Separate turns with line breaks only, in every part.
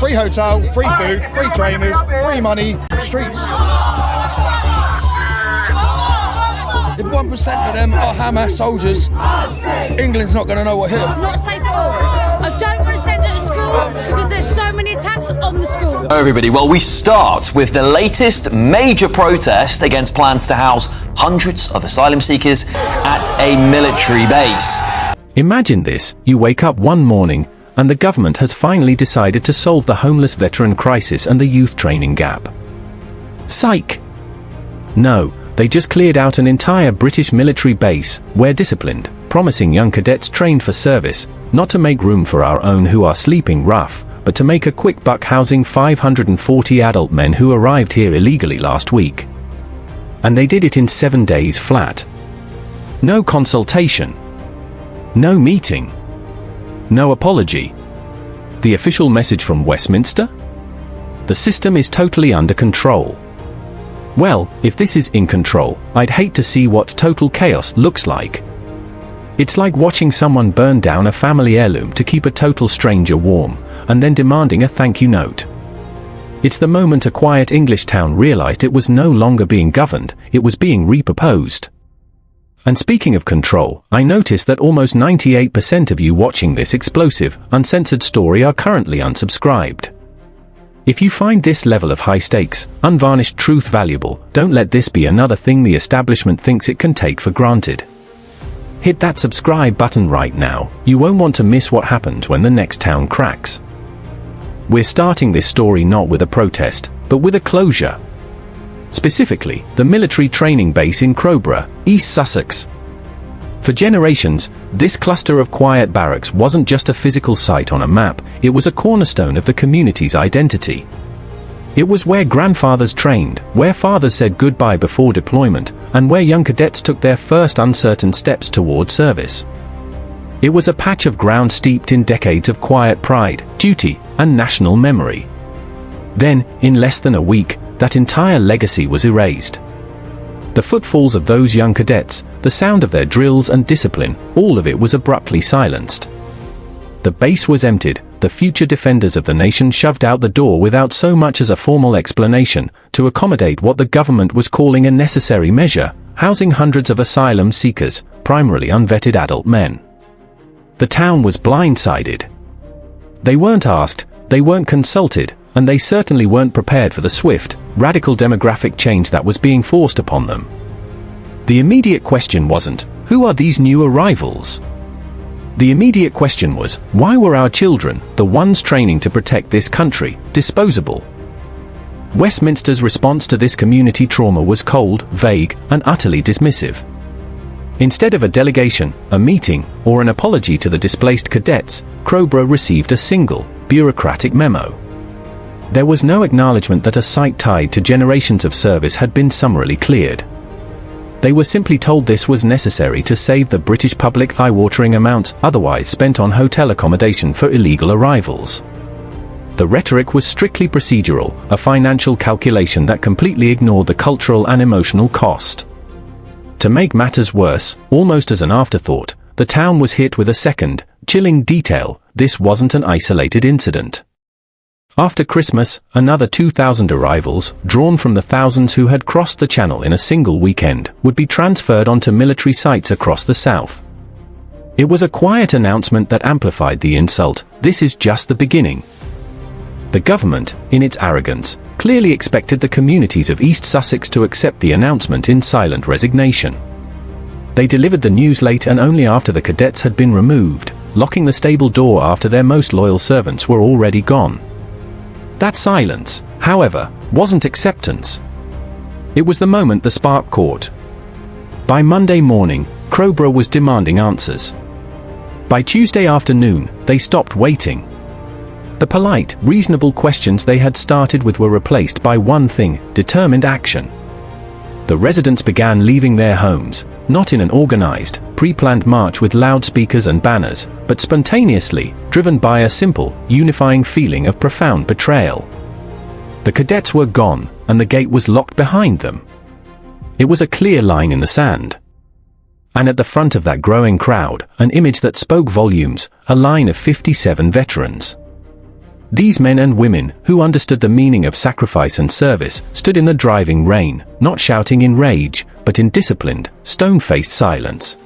Free hotel, free food, free trainers, free money, streets.
If 1% of them are Hamas soldiers, England's not going to know what hit them.
Not safe at all. I don't want to send it to school because there's so many attacks on the school.
Hello everybody, well we start with the latest major protest against plans to house hundreds of asylum seekers at a military base.
Imagine this, you wake up one morning and the government has finally decided to solve the homeless veteran crisis and the youth training gap. Psych! No. They just cleared out an entire British military base, where disciplined, promising young cadets trained for service, not to make room for our own who are sleeping rough, but to make a quick buck housing 540 adult men who arrived here illegally last week. And they did it in 7 days flat. No consultation. No meeting. No apology. The official message from Westminster? The system is totally under control. Well, if this is in control, I'd hate to see what total chaos looks like. It's like watching someone burn down a family heirloom to keep a total stranger warm, and then demanding a thank you note. It's the moment a quiet English town realized it was no longer being governed, it was being reproposed. And speaking of control, I notice that almost 98% of you watching this explosive, uncensored story are currently unsubscribed. If you find this level of high stakes, unvarnished truth valuable, don't let this be another thing the establishment thinks it can take for granted. Hit that subscribe button right now, you won't want to miss what happens when the next town cracks. We're starting this story not with a protest, but with a closure. Specifically, the military training base in Crobra, East Sussex. For generations, this cluster of quiet barracks wasn't just a physical site on a map, it was a cornerstone of the community's identity. It was where grandfathers trained, where fathers said goodbye before deployment, and where young cadets took their first uncertain steps toward service. It was a patch of ground steeped in decades of quiet pride, duty, and national memory. Then, in less than a week, that entire legacy was erased. The footfalls of those young cadets, the sound of their drills and discipline, all of it was abruptly silenced. The base was emptied, the future defenders of the nation shoved out the door without so much as a formal explanation, to accommodate what the government was calling a necessary measure, housing hundreds of asylum seekers, primarily unvetted adult men. The town was blindsided. They weren't asked, they weren't consulted, and they certainly weren't prepared for the swift, radical demographic change that was being forced upon them. The immediate question wasn't, who are these new arrivals? The immediate question was, why were our children, the ones training to protect this country, disposable? Westminster's response to this community trauma was cold, vague, and utterly dismissive. Instead of a delegation, a meeting, or an apology to the displaced cadets, Crobra received a single, bureaucratic memo. There was no acknowledgement that a site tied to generations of service had been summarily cleared. They were simply told this was necessary to save the British public eye-watering amounts otherwise spent on hotel accommodation for illegal arrivals. The rhetoric was strictly procedural, a financial calculation that completely ignored the cultural and emotional cost. To make matters worse, almost as an afterthought, the town was hit with a second, chilling detail: this wasn't an isolated incident. After Christmas, another 2,000 arrivals, drawn from the thousands who had crossed the Channel in a single weekend, would be transferred onto military sites across the south. It was a quiet announcement that amplified the insult: this is just the beginning. The government, in its arrogance, clearly expected the communities of East Sussex to accept the announcement in silent resignation. They delivered the news late and only after the cadets had been removed, locking the stable door after their most loyal servants were already gone. That silence, however, wasn't acceptance. It was the moment the spark caught. By Monday morning, Crobra was demanding answers. By Tuesday afternoon, they stopped waiting. The polite, reasonable questions they had started with were replaced by one thing: determined action. The residents began leaving their homes, not in an organized, pre-planned march with loudspeakers and banners, but spontaneously, driven by a simple, unifying feeling of profound betrayal. The cadets were gone, and the gate was locked behind them. It was a clear line in the sand. And at the front of that growing crowd, an image that spoke volumes, a line of 57 veterans. These men and women, who understood the meaning of sacrifice and service, stood in the driving rain, not shouting in rage, but in disciplined, stone-faced silence.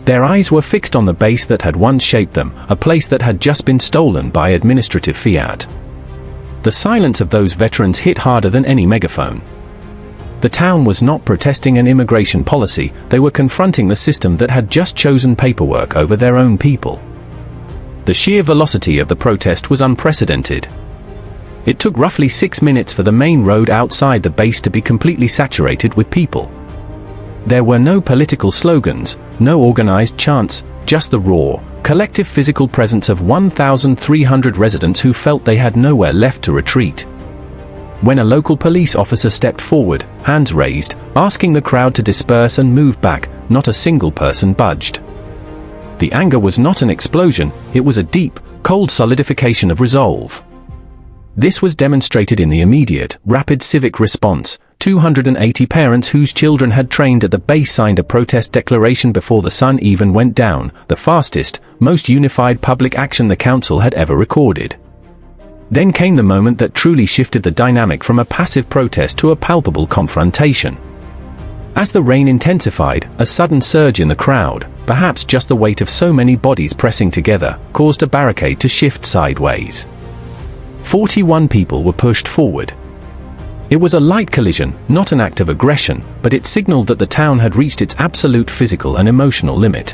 Their eyes were fixed on the base that had once shaped them, a place that had just been stolen by administrative fiat. The silence of those veterans hit harder than any megaphone. The town was not protesting an immigration policy, they were confronting the system that had just chosen paperwork over their own people. The sheer velocity of the protest was unprecedented. It took roughly 6 minutes for the main road outside the base to be completely saturated with people. There were no political slogans, no organized chants, just the raw, collective physical presence of 1,300 residents who felt they had nowhere left to retreat. When a local police officer stepped forward, hands raised, asking the crowd to disperse and move back, not a single person budged. The anger was not an explosion, it was a deep, cold solidification of resolve. This was demonstrated in the immediate, rapid civic response. 280 parents whose children had trained at the base signed a protest declaration before the sun even went down, the fastest, most unified public action the council had ever recorded. Then came the moment that truly shifted the dynamic from a passive protest to a palpable confrontation. As the rain intensified, a sudden surge in the crowd, perhaps just the weight of so many bodies pressing together, caused a barricade to shift sideways. 41 people were pushed forward. It was a light collision, not an act of aggression, but it signaled that the town had reached its absolute physical and emotional limit.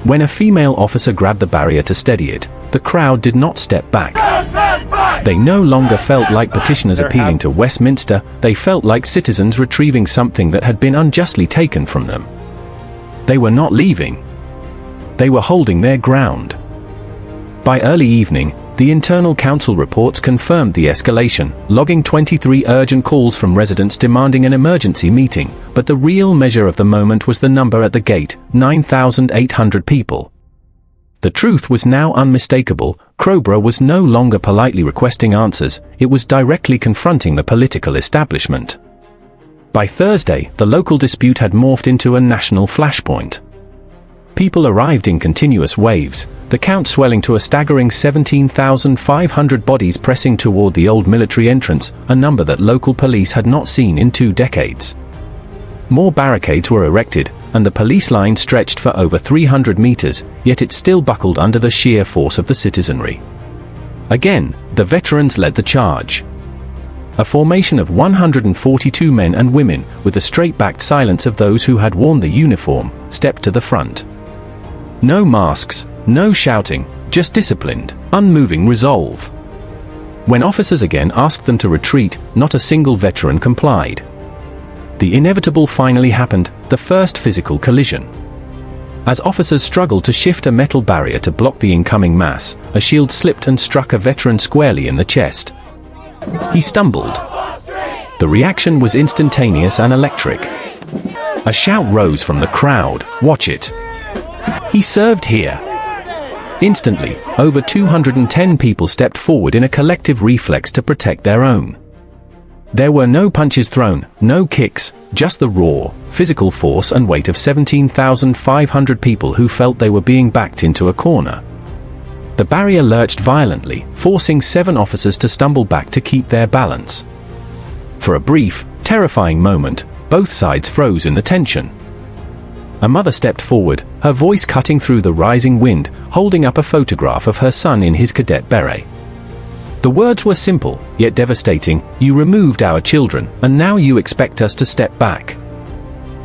When a female officer grabbed the barrier to steady it, the crowd did not step back. They no longer felt like petitioners appealing to Westminster, they felt like citizens retrieving something that had been unjustly taken from them. They were not leaving. They were holding their ground. By early evening, the internal council reports confirmed the escalation, logging 23 urgent calls from residents demanding an emergency meeting, but the real measure of the moment was the number at the gate, 9,800 people. The truth was now unmistakable. Crobra was no longer politely requesting answers, it was directly confronting the political establishment. By Thursday, the local dispute had morphed into a national flashpoint. People arrived in continuous waves, the count swelling to a staggering 17,500 bodies pressing toward the old military entrance, a number that local police had not seen in 2 decades. More barricades were erected, and the police line stretched for over 300 meters, yet it still buckled under the sheer force of the citizenry. Again, the veterans led the charge. A formation of 142 men and women, with the straight-backed silence of those who had worn the uniform, stepped to the front. No masks, no shouting, just disciplined, unmoving resolve. When officers again asked them to retreat, not a single veteran complied. The inevitable finally happened, the first physical collision. As officers struggled to shift a metal barrier to block the incoming mass, a shield slipped and struck a veteran squarely in the chest. He stumbled. The reaction was instantaneous and electric. A shout rose from the crowd, "Watch it! He served here!" Instantly, over 210 people stepped forward in a collective reflex to protect their own. There were no punches thrown, no kicks, just the raw, physical force and weight of 17,500 people who felt they were being backed into a corner. The barrier lurched violently, forcing 7 officers to stumble back to keep their balance. For a brief, terrifying moment, both sides froze in the tension. A mother stepped forward, her voice cutting through the rising wind, holding up a photograph of her son in his cadet beret. The words were simple, yet devastating: "You removed our children, and now you expect us to step back."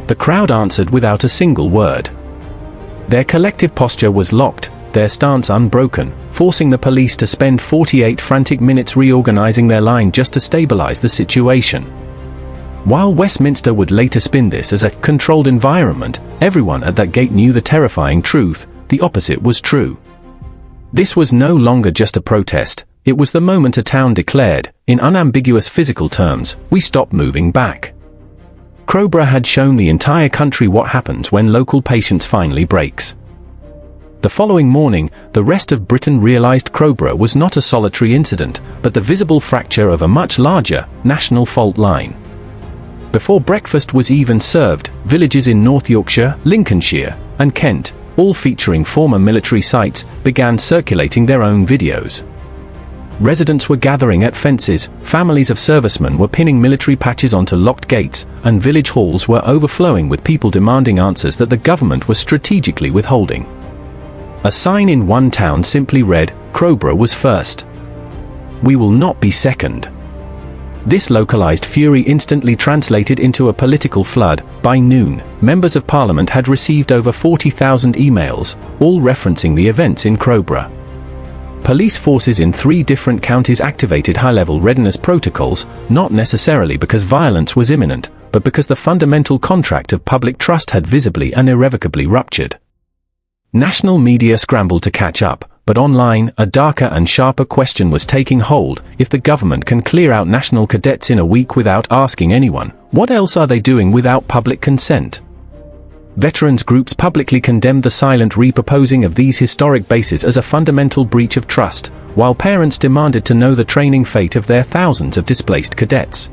The crowd answered without a single word. Their collective posture was locked, their stance unbroken, forcing the police to spend 48 frantic minutes reorganizing their line just to stabilize the situation. While Westminster would later spin this as a controlled environment, everyone at that gate knew the terrifying truth: the opposite was true. This was no longer just a protest, it was the moment a town declared, in unambiguous physical terms, "We stop moving back." Crobra had shown the entire country what happens when local patience finally breaks. The following morning, the rest of Britain realized Crobra was not a solitary incident, but the visible fracture of a much larger, national fault line. Before breakfast was even served, villages in North Yorkshire, Lincolnshire, and Kent, all featuring former military sites, began circulating their own videos. Residents were gathering at fences, families of servicemen were pinning military patches onto locked gates, and village halls were overflowing with people demanding answers that the government was strategically withholding. A sign in one town simply read, "Crobra was first. We will not be second." This localized fury instantly translated into a political flood. By noon, members of parliament had received over 40,000 emails, all referencing the events in Crobra. Police forces in 3 different counties activated high-level readiness protocols, not necessarily because violence was imminent, but because the fundamental contract of public trust had visibly and irrevocably ruptured. National media scrambled to catch up, but online, a darker and sharper question was taking hold: if the government can clear out national cadets in a week without asking anyone, what else are they doing without public consent? Veterans groups publicly condemned the silent repurposing of these historic bases as a fundamental breach of trust, while parents demanded to know the training fate of their thousands of displaced cadets.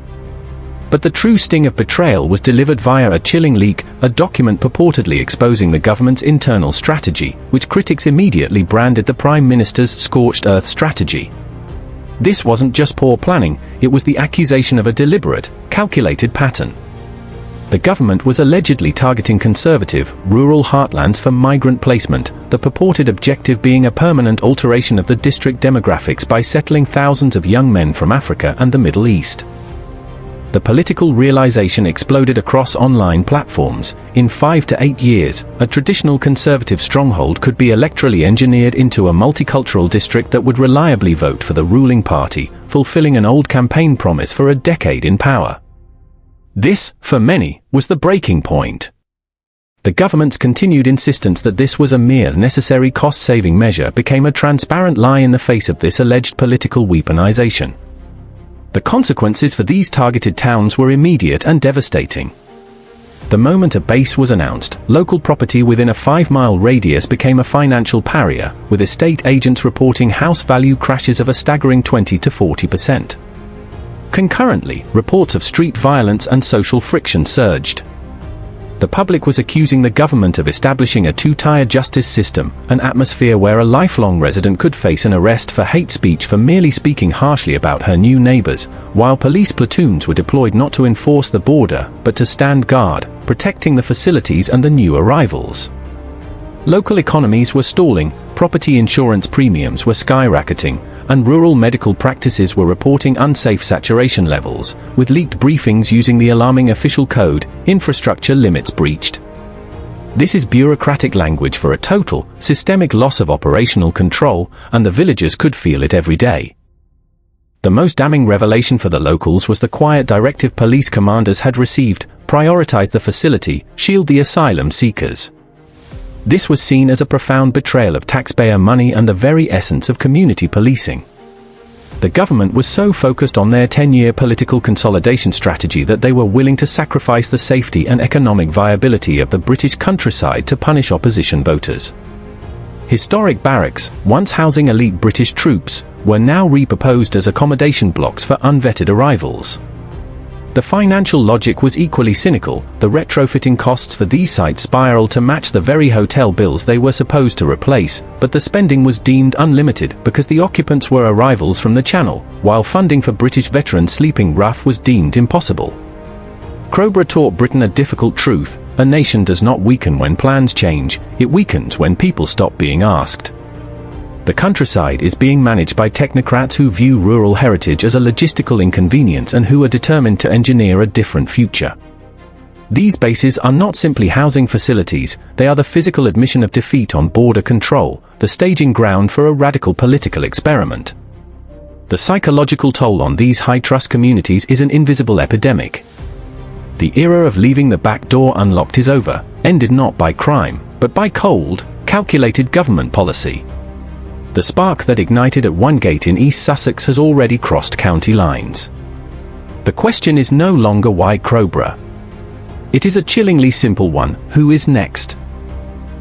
But the true sting of betrayal was delivered via a chilling leak, a document purportedly exposing the government's internal strategy, which critics immediately branded the Prime Minister's scorched earth strategy. This wasn't just poor planning, it was the accusation of a deliberate, calculated pattern. The government was allegedly targeting conservative, rural heartlands for migrant placement, the purported objective being a permanent alteration of the district demographics by settling thousands of young men from Africa and the Middle East. The political realization exploded across online platforms. In 5 to 8 years, a traditional conservative stronghold could be electorally engineered into a multicultural district that would reliably vote for the ruling party, fulfilling an old campaign promise for a decade in power. This, for many, was the breaking point. The government's continued insistence that this was a mere necessary cost-saving measure became a transparent lie in the face of this alleged political weaponization. The consequences for these targeted towns were immediate and devastating. The moment a base was announced, local property within a 5-mile radius became a financial pariah, with estate agents reporting house value crashes of a staggering 20 to 40%. Concurrently, reports of street violence and social friction surged. The public was accusing the government of establishing a two-tier justice system, an atmosphere where a lifelong resident could face an arrest for hate speech for merely speaking harshly about her new neighbors, while police platoons were deployed not to enforce the border, but to stand guard, protecting the facilities and the new arrivals. Local economies were stalling, property insurance premiums were skyrocketing, and rural medical practices were reporting unsafe saturation levels, with leaked briefings using the alarming official code, infrastructure limits breached. This is bureaucratic language for a total, systemic loss of operational control, and the villagers could feel it every day. The most damning revelation for the locals was the quiet directive police commanders had received: prioritize the facility, shield the asylum seekers. This was seen as a profound betrayal of taxpayer money and the very essence of community policing. The government was so focused on their 10-year political consolidation strategy that they were willing to sacrifice the safety and economic viability of the British countryside to punish opposition voters. Historic barracks, once housing elite British troops, were now repurposed as accommodation blocks for unvetted arrivals. The financial logic was equally cynical. The retrofitting costs for these sites spiraled to match the very hotel bills they were supposed to replace, but the spending was deemed unlimited because the occupants were arrivals from the Channel, while funding for British veterans sleeping rough was deemed impossible. Crobra taught Britain a difficult truth: a nation does not weaken when plans change, it weakens when people stop being asked. The countryside is being managed by technocrats who view rural heritage as a logistical inconvenience and who are determined to engineer a different future. These bases are not simply housing facilities, they are the physical admission of defeat on border control, the staging ground for a radical political experiment. The psychological toll on these high-trust communities is an invisible epidemic. The era of leaving the back door unlocked is over, ended not by crime, but by cold, calculated government policy. The spark that ignited at one gate in East Sussex has already crossed county lines. The question is no longer why Crobra. It is a chillingly simple one: who is next?